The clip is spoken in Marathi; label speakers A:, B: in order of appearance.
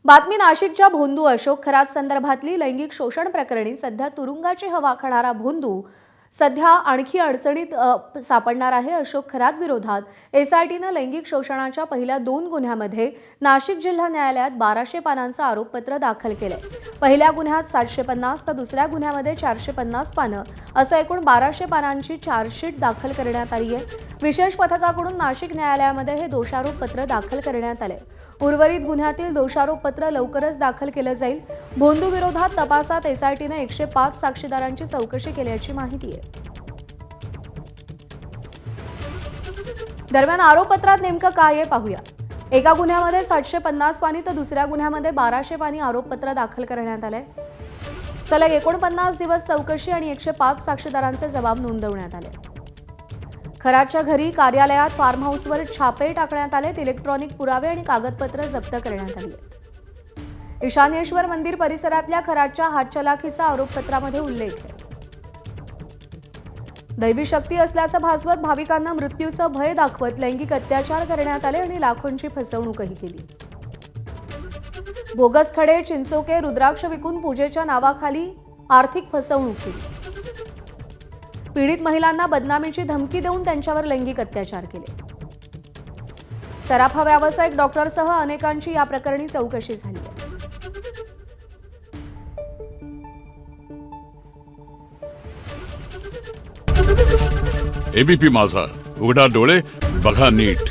A: बातमी नाशिकच्या भोंदू अशोक खरात संदर्भातली लैंगिक शोषण प्रकरणी सध्या तुरुंगाची हवा खाणारा भोंदू सध्या आणखी अडचणीत सापडणार आहे। अशोक खरात विरोधात एसआयटीने लैंगिक शोषणाच्या पहिल्या 2 गुन्ह्यामध्ये नाशिक जिल्हा न्यायालयात 1200 पानांचं आरोपपत्र दाखल केलंय। पहिल्या गुन्ह्यात 750 तर दुसऱ्या गुन्ह्यामध्ये 450 पानं असं एकूण 1200 पानांची चार्जशीट दाखल करण्यात आली आहे। विशेष पथकाकडून नाशिक न्यायालयामध्ये हे दोषारोपपत्र दाखल करण्यात आले। उर्वरित गुन्ह्यातील दोषारोपपत्र लवकरच दाखल केलं जाईल। भोंदू विरोधात तपासात एसआयटीने 105 साक्षीदारांची चौकशी केल्याची माहिती आहे। दरम्यान आरोपपत्रात नेमकं काय आहे पाहूया। एका गुन्ह्यामध्ये 750 पानी तर दुसऱ्या गुन्ह्यामध्ये 1200 पानी आरोपपत्र दाखल करण्यात आलंय। सलग 49 दिवस चौकशी आणि 105 साक्षीदारांचे जबाब नोंदवण्यात आले। खरातच्या घरी, कार्यालयात, फार्म हाऊसवर छापे टाकण्यात आले। इलेक्ट्रॉनिक पुरावे आणि कागदपत्र जप्त करण्यात आली। ईशानेश्वर मंदिर परिसरातल्या खरातच्या हातचलाखीचा आरोपपत्रामध्ये उल्लेख आहे। दैवी शक्ती असल्याचं भासवत भाविकांना मृत्यूचं भय दाखवत लैंगिक अत्याचार करण्यात आले आणि लाखोंची फसवणूकही केली। बोगस खडे, चिंचोके, रुद्राक्ष विकून पूजेच्या नावाखाली आर्थिक फसवणूक केली। पीडित महिलांना बदनामीची धमकी देऊन त्यांच्यावर लैंगिक अत्याचार केले। सराफा व्यावसायिक डॉक्टरसह अनेकांची या प्रकरणी चौकशी झाली आहे।
B: एबीपी माझा, उघडा डोळे बघा नीट।